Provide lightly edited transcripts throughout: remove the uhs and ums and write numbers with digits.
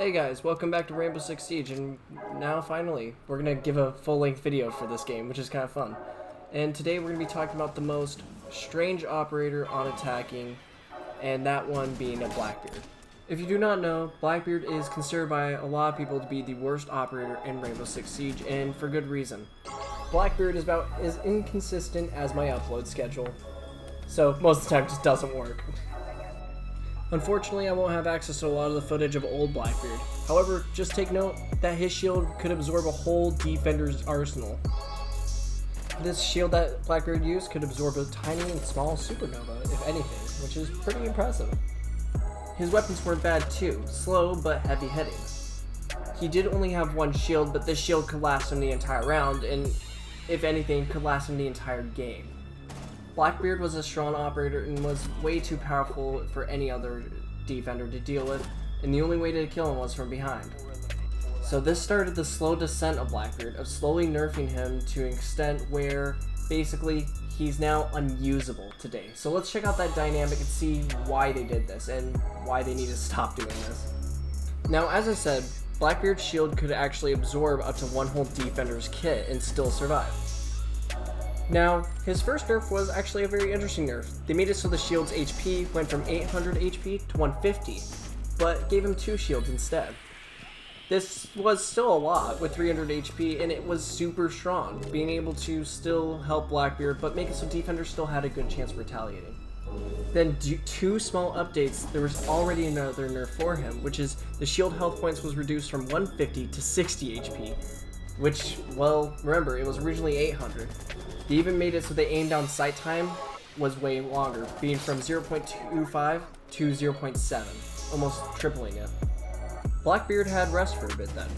Hey guys, welcome back to Rainbow Six Siege, and now finally, we're going to give a full-length video for this game, which is kind of fun. And today we're going to be talking about the most strange operator on attacking, and that one being a BlackBeard. If you do not know, BlackBeard is considered by a lot of people to be the worst operator in Rainbow Six Siege, and for good reason. BlackBeard is about as inconsistent as my upload schedule, so most of the time it just doesn't work. Unfortunately, I won't have access to a lot of the footage of old BlackBeard. However, just take note that his shield could absorb a whole defender's arsenal. This shield that BlackBeard used could absorb a tiny and small supernova, if anything, which is pretty impressive. His weapons weren't bad too, slow but heavy hitting. He did only have one shield, but this shield could last him the entire round, and if anything, could last him the entire game. BlackBeard was a strong operator and was way too powerful for any other defender to deal with, and the only way to kill him was from behind. So this started the slow descent of BlackBeard, of slowly nerfing him to an extent where basically he's now unusable today. So let's check out that dynamic and see why they did this and why they need to stop doing this. Now, as I said, BlackBeard's shield could actually absorb up to one whole defender's kit and still survive. Now, his first nerf was actually a very interesting nerf. They made it so the shield's HP went from 800 HP to 150, but gave him 2 shields instead. This was still a lot with 300 HP, and it was super strong, being able to still help BlackBeard, but make it so defenders still had a good chance of retaliating. Then, 2 small updates, there was already another nerf for him, which is the shield health points was reduced from 150 to 60 HP, which, well, remember, it was originally 800. They even made it so the aim down sight time was way longer, being from 0.25 to 0.7, almost tripling it. BlackBeard had rest for a bit then.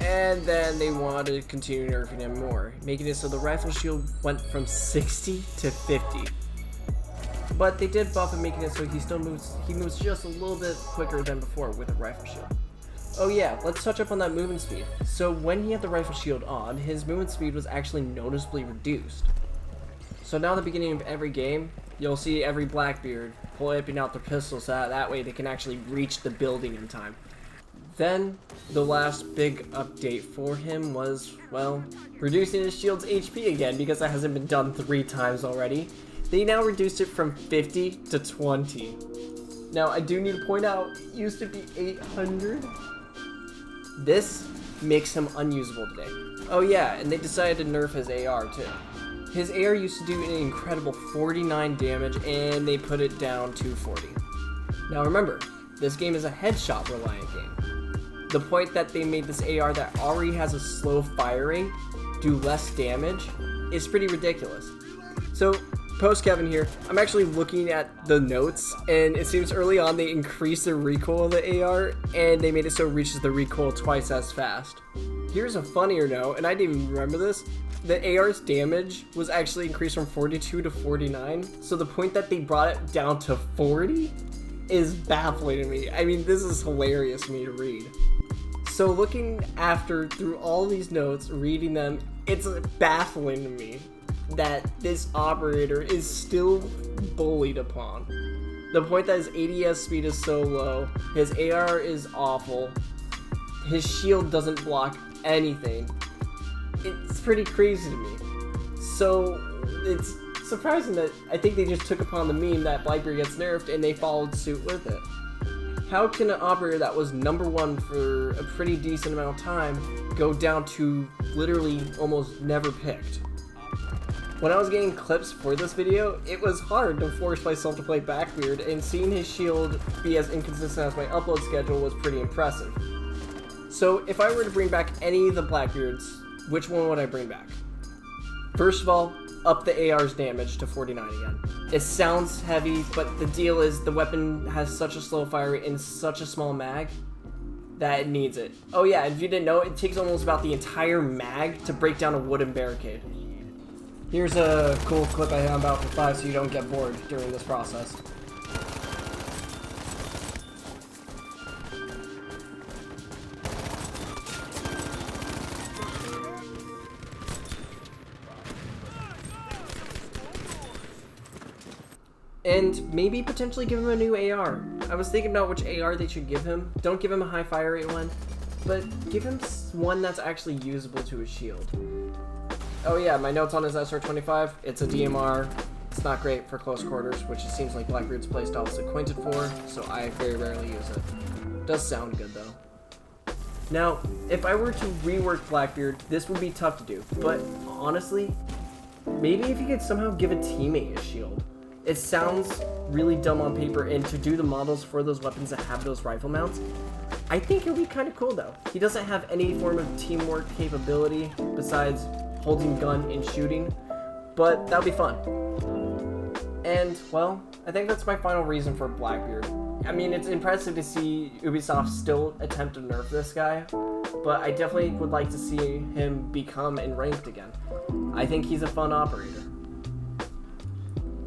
And then they wanted to continue nerfing him more, making it so the rifle shield went from 60 to 50. But they did buff him, making it so he moves just a little bit quicker than before with a rifle shield. Oh yeah, let's touch up on that movement speed. So when he had the rifle shield on, his movement speed was actually noticeably reduced. So now at the beginning of every game, you'll see every BlackBeard whipping out their pistols so that way they can actually reach the building in time. Then, the last big update for him was, well, reducing his shield's HP again because that hasn't been done 3 times already. They now reduced it from 50 to 20. Now, I do need to point out, it used to be 800. This makes him unusable today. Oh yeah, and they decided to nerf his AR too. His AR used to do an incredible 49 damage, and they put it down to 40. Now remember, this game is a headshot reliant game. The point that they made this AR that already has a slow firing do less damage is pretty ridiculous. So, post Kevin here, I'm actually looking at the notes, and it seems early on they increased the recoil of the AR, and they made it so it reaches the recoil twice as fast. Here's a funnier note, and I didn't even remember this. The AR's damage was actually increased from 42 to 49, so the point that they brought it down to 40 is baffling to me. I mean, this is hilarious for me to read. So looking through all these notes, reading them, it's baffling to me that this operator is still bullied upon. The point that his ADS speed is so low, his AR is awful, his shield doesn't block anything. It's pretty crazy to me. So it's surprising that I think they just took upon the meme that BlackBeard gets nerfed and they followed suit with it. How can an operator that was #1 for a pretty decent amount of time go down to literally almost never picked? When I was getting clips for this video, it was hard to force myself to play BlackBeard, and seeing his shield be as inconsistent as my upload schedule was pretty impressive. So if I were to bring back any of the BlackBeards, which one would I bring back? First of all, up the AR's damage to 49 again. It sounds heavy, but the deal is the weapon has such a slow fire and such a small mag that it needs it. Oh yeah, if you didn't know, it takes almost about the entire mag to break down a wooden barricade. Here's a cool clip I have about for 5 so you don't get bored during this process. And maybe potentially give him a new AR. I was thinking about which AR they should give him. Don't give him a high fire rate one, but give him one that's actually usable to his shield. Oh yeah, my notes on his SR-25. It's a DMR. It's not great for close quarters, which it seems like BlackBeard's playstyle is acquainted for, so I very rarely use it. Does sound good though. Now, if I were to rework BlackBeard, this would be tough to do, but honestly, maybe if you could somehow give a teammate a shield. It sounds really dumb on paper, and to do the models for those weapons that have those rifle mounts, I think it would be kind of cool though. He doesn't have any form of teamwork capability besides holding gun and shooting, but that would be fun. And, well, I think that's my final reason for BlackBeard. I mean, it's impressive to see Ubisoft still attempt to nerf this guy, but I definitely would like to see him become in ranked again. I think he's a fun operator.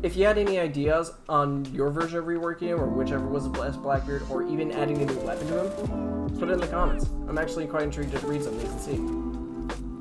If you had any ideas on your version of reworking him, or whichever was the best BlackBeard, or even adding a new weapon to him, put it in the comments. I'm actually quite intrigued to read some of these and see.